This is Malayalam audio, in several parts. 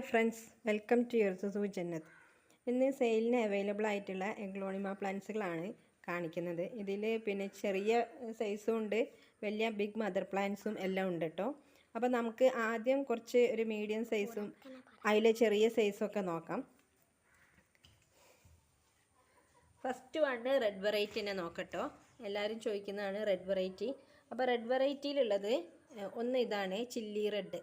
ഹായ് ഫ്രണ്ട്സ്, വെൽക്കം ടു യുർസു ജന്നത്ത്. ഇന്ന് സെയിലിന് അവൈലബിൾ ആയിട്ടുള്ള എഗ്ലോണിമ പ്ലാന്റ്സുകളാണ് കാണിക്കുന്നത്. ഇതിൽ പിന്നെ ചെറിയ സൈസും ഉണ്ട്, വലിയ ബിഗ് മദർ പ്ലാന്റ്സും എല്ലാം ഉണ്ട് കേട്ടോ. അപ്പോൾ നമുക്ക് ആദ്യം കുറച്ച് ഒരു മീഡിയം സൈസും അതിലെ ചെറിയ സൈസും ഒക്കെ നോക്കാം. ഫസ്റ്റ് വണ് റെഡ് വെറൈറ്റി തന്നെ നോക്കട്ടോ. എല്ലാവരും ചോദിക്കുന്നതാണ് റെഡ് വെറൈറ്റി. അപ്പോൾ റെഡ് വെറൈറ്റിയിലുള്ളത് ഒന്ന് ഇതാണ് ചില്ലി റെഡ്.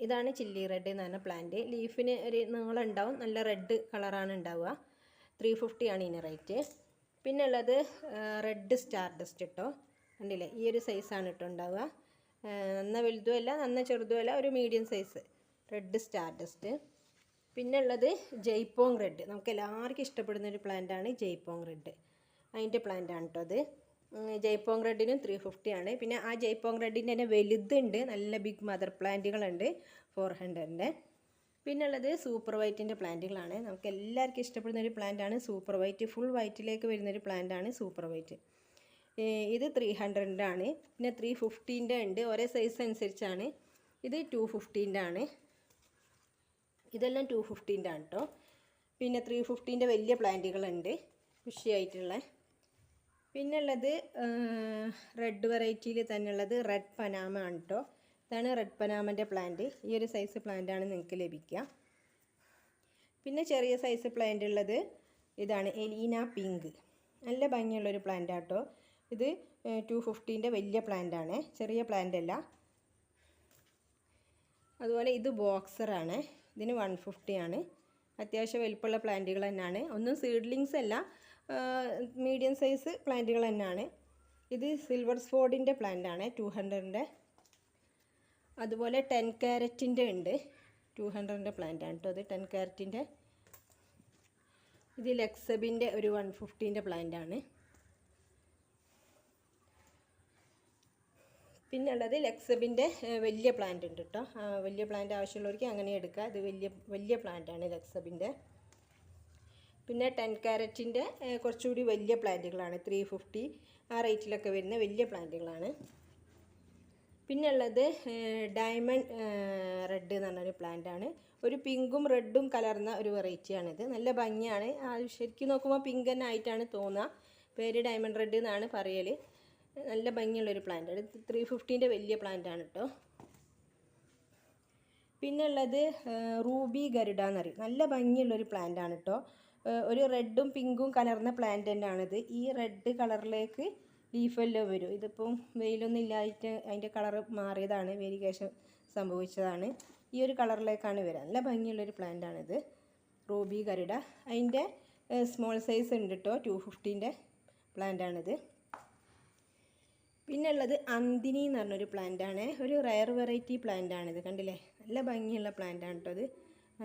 ഇതാണ് ചില്ലി റെഡ് എന്ന് പറഞ്ഞ പ്ലാന്റ്. ലീഫിന് ഒരു നീളം ഉണ്ടാവും, നല്ല റെഡ് കളറാണ് ഉണ്ടാവുക. 350 ആണ് ഇതിന് റേറ്റ്. പിന്നെ ഉള്ളത് റെഡ് സ്റ്റാർ ഡസ്റ്റ് കേട്ടോ. കണ്ടില്ലേ, ഈ ഒരു സൈസാണ് കേട്ടോ ഉണ്ടാവുക. നന്ന വലുതും അല്ല നന്ന ചെറുതും അല്ല, ഒരു medium size red star dust. പിന്നെ ഉള്ളത് ജയ്പോങ് റെഡ്. നമുക്ക് എല്ലാവർക്കും ഇഷ്ടപ്പെടുന്നൊരു പ്ലാന്റാണ് ജയ്പോങ് റെഡ്. അതിൻ്റെ പ്ലാന്റാണ് കേട്ടോ അത്. ജയ്പോങ് റെഡിനും 350 ആണ്. പിന്നെ ആ ജയ്പോങ് റെഡിൻ്റെ തന്നെ വലുതുണ്ട്, നല്ല ബിഗ് മദർ പ്ലാന്റുകളുണ്ട് 400ൻ്റെ. പിന്നെ ഉള്ളത് സൂപ്പർ വൈറ്റിൻ്റെ പ്ലാന്റുകളാണ്. നമുക്ക് എല്ലാവർക്കും ഇഷ്ടപ്പെടുന്ന ഒരു പ്ലാന്റാണ് സൂപ്പർ വൈറ്റ്. ഫുൾ വൈറ്റിലേക്ക് വരുന്നൊരു പ്ലാന്റാണ് സൂപ്പർ വൈറ്റ്. ഇത് 300ൻ്റെ ആണ്. പിന്നെ 350ൻ്റെ ഉണ്ട്, ഒരേ സൈസ് അനുസരിച്ചാണ്. ഇത് 250ൻ്റെ ആണ്. ഇതെല്ലാം 250ൻ്റെ ആണ് കേട്ടോ. പിന്നെ 350ൻ്റെ വലിയ പ്ലാന്റുകളുണ്ട്, ബുഷിയായിട്ടുള്ള. പിന്നെ ഉള്ളത് റെഡ് വെറൈറ്റിയിൽ തന്നെ ഉള്ളത് റെഡ് പനാമ ആണ് കേട്ടോ. ഇതാണ് റെഡ് പനാമൻ്റെ പ്ലാന്റ്. ഈ ഒരു സൈസ് പ്ലാന്റാണ് നിങ്ങൾക്ക് ലഭിക്കുക. പിന്നെ ചെറിയ സൈസ് പ്ലാന്റ് ഉള്ളത് ഇതാണ് എലീന പിങ്ക്. നല്ല ഭംഗിയുള്ളൊരു പ്ലാന്റാണ് കേട്ടോ. ഇത് 250ൻ്റെ വലിയ പ്ലാന്റാണ്, ചെറിയ പ്ലാന്റ് അല്ല. അതുപോലെ ഇത് ബോക്സറാണ്. ഇതിന് 150 ആണ്. അത്യാവശ്യം വലിപ്പമുള്ള പ്ലാന്റുകൾ തന്നെയാണ്. ഒന്നും സീഡ്ലിങ്സ് അല്ല, മീഡിയം സൈസ് പ്ലാന്റുകൾ തന്നെയാണ്. ഇത് സിൽവർ സ്പോഡിൻ്റെ പ്ലാന്റാണ് 200ൻ്റെ. അതുപോലെ 10 ക്യാരറ്റിൻ്റെ ഉണ്ട്, 200ൻ്റെ പ്ലാന്റാണ് കേട്ടോ. അത് 10 ക്യാരറ്റിൻ്റെ. ഇത് ലെക്സബിൻ്റെ ഒരു 150ൻ്റെ പ്ലാന്റാണ്. പിന്നെ ഉള്ളത് ലെക്സബിൻ്റെ വലിയ പ്ലാന്റ് ഉണ്ട് കേട്ടോ. വലിയ പ്ലാന്റ് ആവശ്യമുള്ളവർക്ക് അങ്ങനെ എടുക്കുക. ഇത് വലിയ പ്ലാന്റാണ് ലെക്സബിൻ്റെ. പിന്നെ 10 ക്യാരറ്റിൻ്റെ കുറച്ചുകൂടി വലിയ പ്ലാന്റുകളാണ്, 350 ആ റേറ്റിലൊക്കെ വരുന്ന വലിയ പ്ലാന്റുകളാണ്. പിന്നെ ഉള്ളത് ഡയമണ്ട് റെഡ് എന്ന് പറഞ്ഞൊരു പ്ലാന്റാണ്. ഒരു പിങ്കും റെഡും കലർന്ന ഒരു വെറൈറ്റിയാണിത്. നല്ല ഭംഗിയാണ്. ശരിക്കും നോക്കുമ്പോൾ പിങ്ക് തന്നെ ആയിട്ടാണ് തോന്നുക. പേര് ഡയമണ്ട് റെഡ് എന്നാണ് പറയൽ. നല്ല ഭംഗിയുള്ളൊരു പ്ലാന്റാണ്. 350ൻ്റെ വലിയ പ്ലാന്റാണ് കേട്ടോ. പിന്നെ ഉള്ളത് റൂബി ഗരുഡ എന്നറിയും. നല്ല ഭംഗിയുള്ളൊരു പ്ലാന്റാണ് കേട്ടോ. ഒരു റെഡും പിങ്കും കലർന്ന പ്ലാന്റ് തന്നെയാണിത്. ഈ റെഡ് കളറിലേക്ക് ലീഫെല്ലാം വരും. ഇതിപ്പം വെയിലൊന്നും ഇല്ലായിട്ട് അതിൻ്റെ കളറ് മാറിയതാണ്, വേരിയേഷൻ സംഭവിച്ചതാണ്. ഈ ഒരു കളറിലേക്കാണ് വരിക. നല്ല ഭംഗിയുള്ളൊരു പ്ലാന്റാണിത്, റൂബി ഗരുഡ. അതിൻ്റെ സ്മോൾ സൈസ് ഉണ്ട് കേട്ടോ, 250ൻ്റെ പ്ലാന്റാണിത്. പിന്നെ ഉള്ളത് അന്തിനി എന്ന് പറഞ്ഞൊരു പ്ലാന്റാണ്. ഒരു റയർ വെറൈറ്റി പ്ലാന്റാണിത്. കണ്ടില്ലേ, നല്ല ഭംഗിയുള്ള പ്ലാന്റാണ് കേട്ടോ അത്.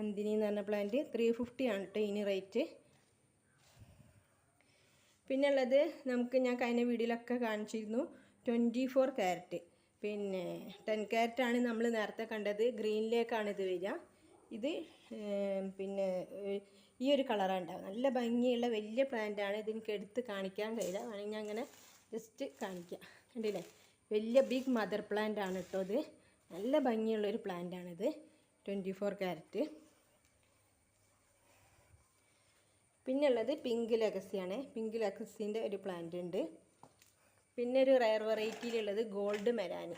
അന്തിനി എന്ന് പറഞ്ഞ പ്ലാന്റ് 350 ആണ് കേട്ടോ ഇതിന് റേറ്റ്. പിന്നെ ഉള്ളത് ഞാൻ കഴിഞ്ഞ വീഡിയോയിലൊക്കെ കാണിച്ചിരുന്നു 24 ക്യാരറ്റ്. പിന്നെ 10 ക്യാരറ്റാണ് നമ്മൾ നേരത്തെ കണ്ടത്. ഗ്രീനിലേക്കാണ് ഇത് വരിക. ഇത് പിന്നെ ഈ ഒരു കളറാണ് ഉണ്ടാവുക. നല്ല ഭംഗിയുള്ള വലിയ പ്ലാന്റാണ്. ഇതെനിക്ക് എടുത്ത് കാണിക്കാൻ കഴിയില്ല, വേണമെങ്കിൽ ഞാൻ അങ്ങനെ ജസ്റ്റ് കാണിക്കാം. കണ്ടില്ലേ, വലിയ ബിഗ് മദർ പ്ലാന്റ് ആണ് കേട്ടോ ഇത്. നല്ല ഭംഗിയുള്ളൊരു പ്ലാന്റാണിത്, 24 ക്യാരറ്റ്. പിന്നെ ഉള്ളത് പിങ്ക് ലെഗസിയാണ്. പിങ്ക് ലെഗസീൻ്റെ ഒരു പ്ലാന്റ് ഉണ്ട്. പിന്നെ ഒരു റയർ വെറൈറ്റിയിലുള്ളത് ഗോൾഡ് മെലാനി.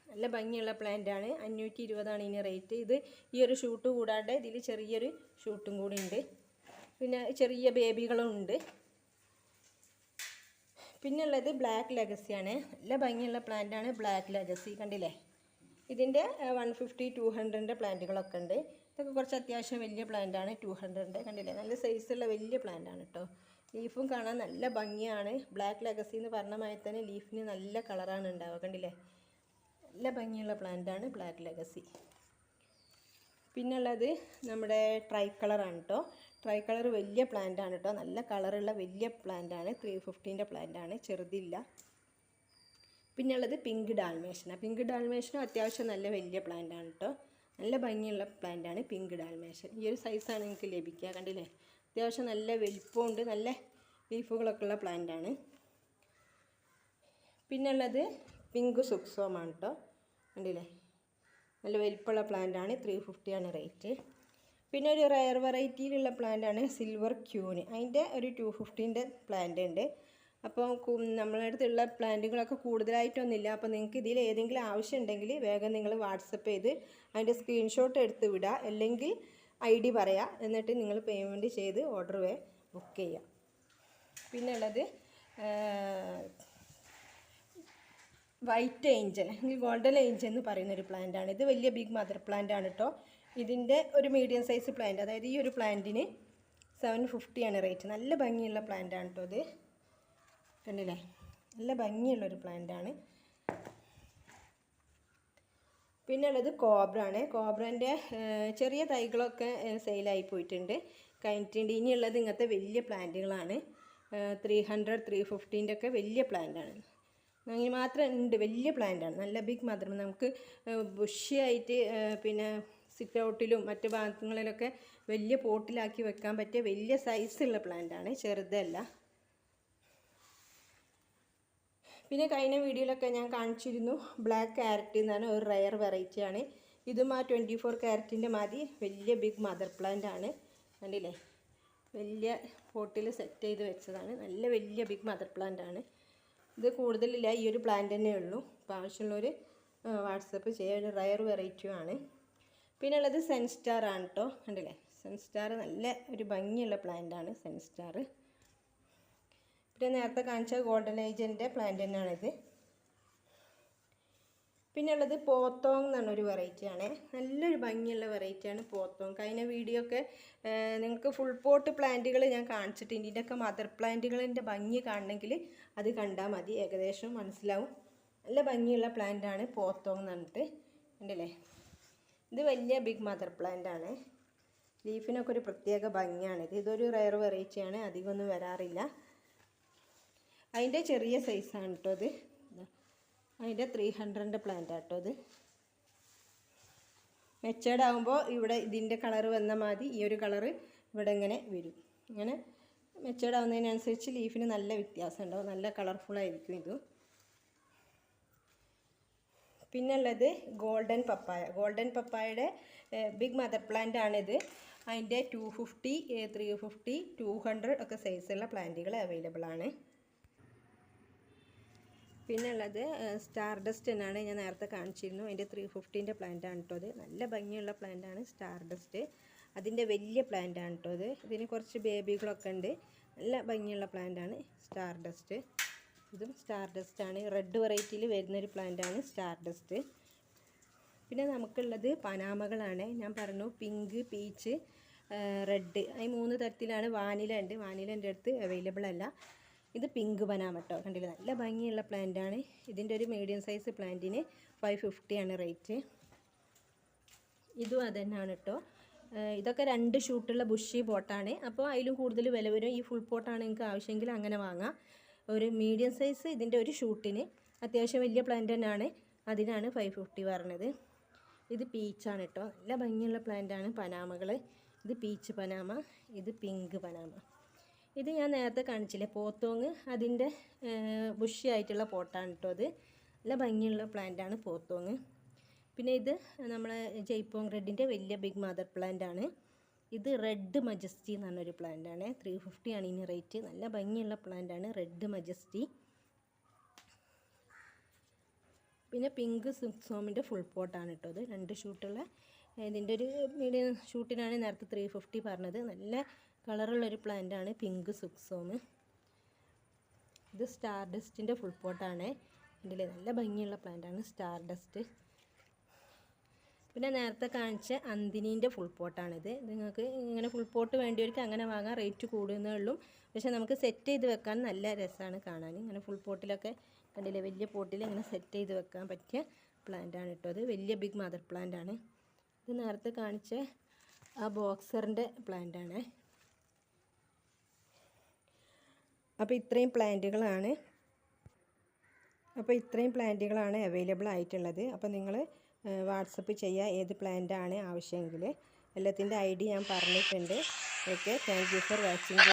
നല്ല ഭംഗിയുള്ള പ്ലാന്റാണ്. 520 ഇതിന് റേറ്റ്. ഇത് ഈ ഒരു ഷൂട്ട് കൂടാണ്ട് ഇതിൽ ചെറിയൊരു ഷൂട്ടും കൂടി ഉണ്ട്. പിന്നെ ചെറിയ ബേബികളും ഉണ്ട്. പിന്നെ ഉള്ളത് ബ്ലാക്ക് ലെഗസിയാണ്. നല്ല ഭംഗിയുള്ള പ്ലാന്റാണ് ബ്ലാക്ക് ലെഗസി. കണ്ടില്ലേ, ഇതിൻ്റെ 150 200ൻ്റെ പ്ലാന്റുകളൊക്കെ ഉണ്ട്. ഇതൊക്കെ കുറച്ച് അത്യാവശ്യം വലിയ പ്ലാന്റാണ്, 200ൻ്റെ. കണ്ടില്ലേ, നല്ല സൈസുള്ള വലിയ പ്ലാന്റാണ് കേട്ടോ. ലീഫും കാണാൻ നല്ല ഭംഗിയാണ്. ബ്ലാക്ക് ലെഗസി എന്ന് പറഞ്ഞ മാതിരി തന്നെ ലീഫിന് നല്ല കളറാണ് ഉണ്ടാവുക. കണ്ടില്ലേ, നല്ല ഭംഗിയുള്ള പ്ലാന്റാണ് ബ്ലാക്ക് ലെഗസി. പിന്നുള്ളത് നമ്മുടെ ട്രൈ കളറാണ് കേട്ടോ. ട്രൈ കളർ വലിയ പ്ലാന്റാണ് കേട്ടോ. നല്ല കളറുള്ള വലിയ പ്ലാന്റാണ്, 350ൻ്റെ പ്ലാന്റാണ്, ചെറുതില്ല. പിന്നെ ഉള്ളത് പിങ്ക് ഡാൽമേഷനാണ്. പിങ്ക് ഡാൽമേഷനും അത്യാവശ്യം നല്ല വലിയ പ്ലാന്റാണ് കേട്ടോ. നല്ല ഭംഗിയുള്ള പ്ലാന്റാണ് പിങ്ക് ഡാൽമേഷൻ. ഈ ഒരു സൈസാണ് നിങ്ങൾക്ക് ലഭിക്കുക. കണ്ടില്ലേ, അത്യാവശ്യം നല്ല വലിപ്പമുണ്ട്, നല്ല ലീഫുകളൊക്കെ ഉള്ള പ്ലാന്റാണ്. പിന്നെ ഉള്ളത് പിങ്ക് സുക്സോമാണ് കേട്ടോ. കണ്ടില്ലേ, നല്ല വലിപ്പമുള്ള പ്ലാന്റാണ്. 350 ആണ് റേറ്റ്. പിന്നെ ഒരു റയർ വെറൈറ്റിയിലുള്ള പ്ലാന്റാണ് സിൽവർ ക്യൂന്. അതിൻ്റെ ഒരു 250ൻ്റെ പ്ലാന്റ് ഉണ്ട്. അപ്പോൾ നമ്മളെ അടുത്തുള്ള പ്ലാന്റുകളൊക്കെ കൂടുതലായിട്ടൊന്നുമില്ല. അപ്പോൾ നിങ്ങൾക്ക് ഇതിൽ ഏതെങ്കിലും ആവശ്യം ഉണ്ടെങ്കിൽ വേഗം നിങ്ങൾ വാട്സപ്പ് ചെയ്ത് അതിൻ്റെ സ്ക്രീൻഷോട്ട് എടുത്ത് വിടുക, അല്ലെങ്കിൽ ID പറയാം. എന്നിട്ട് നിങ്ങൾ പേയ്മെൻറ്റ് ചെയ്ത് ഓർഡർ ബുക്ക് ചെയ്യുക. പിന്നെ ഉള്ളത് വൈറ്റ് ഏഞ്ചൽ അല്ലെങ്കിൽ ഗോൾഡൻ ഏഞ്ചൽ എന്ന് പറയുന്നൊരു പ്ലാന്റാണ്. ഇത് വലിയ ബിഗ് മദർ പ്ലാന്റ് ആണ് കേട്ടോ. ഇതിൻ്റെ ഒരു മീഡിയം സൈസ് പ്ലാന്റ്, അതായത് ഈ ഒരു പ്ലാന്റിന് 750 ആണ് റേറ്റ്. നല്ല ഭംഗിയുള്ള പ്ലാന്റാണ് കേട്ടോ ഇത്. കണ്ടില്ലേ, നല്ല ഭംഗിയുള്ളൊരു പ്ലാന്റാണ്. പിന്നെ ഉള്ളത് കോബ്ര ആണ്. കോബ്രൻ്റെ ചെറിയ തൈകളൊക്കെ സെയിലായി പോയിട്ടുണ്ട്, കഴിഞ്ഞിട്ടുണ്ട്. ഇനിയുള്ളത് ഇങ്ങനത്തെ വലിയ പ്ലാന്റുകളാണ്. 300, 350ൻ്റെ ഒക്കെ വലിയ പ്ലാന്റാണ്. അങ്ങനെ മാത്രം ഉണ്ട്, വലിയ പ്ലാന്റാണ്, നല്ല ബിഗ് മദർ. നമുക്ക് ബുഷിയായിട്ട് പിന്നെ സിറ്റ് ഔട്ടിലും മറ്റു ഭാഗങ്ങളിലൊക്കെ വലിയ പോട്ടിലാക്കി വെക്കാൻ പറ്റിയ വലിയ സൈസുള്ള പ്ലാന്റാണ്, ചെറുതല്ല. പിന്നെ കഴിഞ്ഞ വീഡിയോയിലൊക്കെ ഞാൻ കാണിച്ചിരുന്നു ബ്ലാക്ക് ക്യാരറ്റ് എന്നാണ്, ഒരു റയർ വെറൈറ്റിയാണ്. ഇതും ആ 24 ക്യാരറ്റിൻ്റെ മാതിരി വലിയ ബിഗ് മദർ പ്ലാന്റ് ആണ്. കണ്ടില്ലേ, വലിയ പോട്ടിൽ സെറ്റ് ചെയ്ത് വെച്ചതാണ്. നല്ല വലിയ ബിഗ് മദർ പ്ലാന്റ് ആണ്. ഇത് കൂടുതലില്ല, ഈ ഒരു പ്ലാന്റ് തന്നെ ഉള്ളൂ. അപ്പോൾ ആവശ്യമുള്ളവർ വാട്സപ്പ് ചെയ്യുക. ഒരു റയർ വെറൈറ്റിയുമാണ്. പിന്നെ ഉള്ളത് സെൻസ്റ്റാർ ആണ് കേട്ടോ. കണ്ടില്ലേ, സെൻസ്റ്റാർ നല്ല ഒരു ഭംഗിയുള്ള പ്ലാന്റാണ് സെൻസ്റ്റാർ. പിന്നെ നേരത്തെ കാണിച്ച ഗോൾഡൻ ഏഞ്ചലിൻ്റെ പ്ലാന്റ് തന്നെയാണിത്. പിന്നെ ഉള്ളത് പോത്തോങ് എന്ന് പറഞ്ഞൊരു വെറൈറ്റിയാണ്. നല്ലൊരു ഭംഗിയുള്ള വെറൈറ്റിയാണ് പോത്തോങ്. കഴിഞ്ഞ വീഡിയോ ഒക്കെ നിങ്ങൾക്ക് ഫുൾ പോട്ട് പ്ലാന്റുകൾ ഞാൻ കാണിച്ചിട്ടുണ്ട്. ഇതിൻ്റെയൊക്കെ മദർ പ്ലാന്റുകളിൻ്റെ ഭംഗി കാണണമെങ്കിൽ അത് കണ്ടാൽ മതി, ഏകദേശം മനസ്സിലാവും. നല്ല ഭംഗിയുള്ള പ്ലാന്റാണ് പോത്തോങ് എന്ന് പറഞ്ഞിട്ട്. ഉണ്ടല്ലേ, ഇത് വലിയ ബിഗ് മദർ പ്ലാന്റാണ്. ലീഫിനൊക്കെ ഒരു പ്രത്യേക ഭംഗിയാണിത്. ഇതൊരു റയർ വെറൈറ്റിയാണ്, അധികമൊന്നും വരാറില്ല. അതിൻ്റെ ചെറിയ സൈസാണ് കേട്ടോ ഇത്. അതിൻ്റെ 300ൻ്റെ പ്ലാന്റ് ആട്ടോ ഇത്. മെച്ചേർഡ് ആകുമ്പോൾ ഇവിടെ ഇതിൻ്റെ കളറ് വന്ന മാതിരി ഈ ഒരു കളറ് ഇവിടെ ഇങ്ങനെ വരും. ഇങ്ങനെ മെച്ചേർഡ് ആവുന്നതിനനുസരിച്ച് ലീഫിന് നല്ല വ്യത്യാസം ഉണ്ടാവും, നല്ല കളർഫുള്ളായിരിക്കും ഇത്. പിന്നെ ഉള്ളത് ഗോൾഡൻ പപ്പായ. ഗോൾഡൻ പപ്പായയുടെ ബിഗ് മദർ പ്ലാന്റ് ആണിത്. അതിൻ്റെ 250, 350, 200 ഒക്കെ സൈസുള്ള പ്ലാന്റുകൾ അവൈലബിൾ ആണ്. പിന്നെ ഉള്ളത് സ്റ്റാർ ഡസ്റ്റ് എന്നാണ്, ഞാൻ നേരത്തെ കാണിച്ചിരുന്നു. അതിൻ്റെ 350ൻ്റെ പ്ലാന്റ് ആണ് കേട്ടോ ഇത്. നല്ല ഭംഗിയുള്ള പ്ലാന്റ് ആണ് സ്റ്റാർ ഡസ്റ്റ്. അതിൻ്റെ വലിയ പ്ലാന്റ് ആണ് കേട്ടോ ഇത്. ഇതിന് കുറച്ച് ബേബികളൊക്കെ ഉണ്ട്. നല്ല ഭംഗിയുള്ള പ്ലാന്റ് ആണ് സ്റ്റാർ ഡസ്റ്റ്. ഇതും സ്റ്റാർ ഡസ്റ്റ് ആണ്. റെഡ് വെറൈറ്റിയിൽ വരുന്നൊരു പ്ലാന്റ് ആണ് സ്റ്റാർ ഡസ്റ്റ്. പിന്നെ നമുക്കുള്ളത് പനാമകളാണ്. ഞാൻ പറഞ്ഞു പിങ്ക്, പീച്ച്, റെഡ്, ഈ 3 തരത്തിലാണ്. വാനില ഉണ്ട്, വാനില എൻ്റെ അടുത്ത് അവൈലബിൾ അല്ല. ഇത് പിങ്ക് പനാമ കേട്ടോ. കണ്ടില്ല, നല്ല ഭംഗിയുള്ള പ്ലാന്റ് ആണ്. ഇതിൻ്റെ ഒരു മീഡിയം സൈസ് പ്ലാന്റിന് 550 ആണ് റേറ്റ്. ഇതും അത് തന്നെയാണ് കേട്ടോ. ഇതൊക്കെ 2 ഷൂട്ടുള്ള ബുഷി പോട്ടാണ്. അപ്പോൾ അതിലും കൂടുതൽ വില വരും. ഈ ഫുൾ പോട്ടാണ് നിങ്ങൾക്ക് ആവശ്യമെങ്കിൽ അങ്ങനെ വാങ്ങാം. ഒരു മീഡിയം സൈസ് ഇതിൻ്റെ ഒരു ഷൂട്ടിന് അത്യാവശ്യം വലിയ പ്ലാന്റ് തന്നെയാണ്, അതിനാണ് 550 പറഞ്ഞത്. ഇത് പീച്ചാണ് കേട്ടോ. നല്ല ഭംഗിയുള്ള പ്ലാന്റാണ് പനാമകൾ. ഇത് പീച്ച് പനാമ, ഇത് പിങ്ക് പനാമ. ഇത് ഞാൻ നേരത്തെ കാണിച്ചില്ലേ പോത്തോങ്, അതിൻ്റെ ബുഷി ആയിട്ടുള്ള പോട്ടാണ് കേട്ടോ അത്. നല്ല ഭംഗിയുള്ള പ്ലാന്റാണ് പോത്തോങ്. പിന്നെ ഇത് നമ്മളെ ജയ്പോങ് റെഡിൻ്റെ വലിയ ബിഗ് മദർ പ്ലാന്റ് ആണ്. ഇത് റെഡ് മജസ്റ്റി എന്ന് പറഞ്ഞൊരു പ്ലാന്റ് ആണ്. 350 ആണ് ഇനി റേറ്റ്. നല്ല ഭംഗിയുള്ള പ്ലാന്റ് ആണ് റെഡ് മജസ്റ്റി. പിന്നെ പിങ്ക് സുക്സോമിൻ്റെ ഫുൾ പോട്ടാണ് കേട്ടോ അത്. 2 ഷൂട്ടുള്ള, ഇതിൻ്റെ ഒരു മീഡിയം ഷൂട്ടിനാണ് നേരത്തെ 350 പറഞ്ഞത്. നല്ല കളറുള്ളൊരു പ്ലാന്റ് ആണ് പിങ്ക് സുക്സോമ്. ഇത് സ്റ്റാർ ഡസ്റ്റിൻ്റെ ഫുൾ പോട്ടാണ്. ഇതിലെ നല്ല ഭംഗിയുള്ള പ്ലാന്റ് ആണ് സ്റ്റാർ ഡസ്റ്റ്. പിന്നെ നേരത്തെ കാണിച്ച അന്തിനീൻ്റെ ഫുൾ പോട്ടാണിത്. നിങ്ങൾക്ക് ഇങ്ങനെ ഫുൾ പോട്ട് വേണ്ടിയവർക്ക് അങ്ങനെ വാങ്ങാം, റേറ്റ് കൂടുന്നേ ഉള്ളൂ. പക്ഷേ നമുക്ക് സെറ്റ് ചെയ്ത് വെക്കാൻ നല്ല രസമാണ് കാണാൻ. ഇങ്ങനെ ഫുൾ പോട്ടിലൊക്കെ കണ്ടില്ലേ, വലിയ പോട്ടിൽ ഇങ്ങനെ സെറ്റ് ചെയ്ത് വെക്കാൻ പറ്റിയ പ്ലാന്റ് ആണ് കേട്ടോ അത്. വലിയ ബിഗ് മദർ പ്ലാന്റ് ആണ്. ഇത് നേരത്തെ കാണിച്ച ആ ബോക്സറിൻ്റെ പ്ലാന്റ് ആണ്. അപ്പോൾ ഇത്രയും പ്ലാന്റുകളാണ് അവൈലബിൾ ആയിട്ടുള്ളത്. അപ്പോൾ നിങ്ങൾ വാട്സപ്പ് ചെയ്യുക ഏത് പ്ലാന്റ് ആണ് ആവശ്യമെങ്കിൽ. എല്ലാത്തിൻ്റെ ID ഞാൻ പറഞ്ഞിട്ടുണ്ട്. Okay, thank you for watching.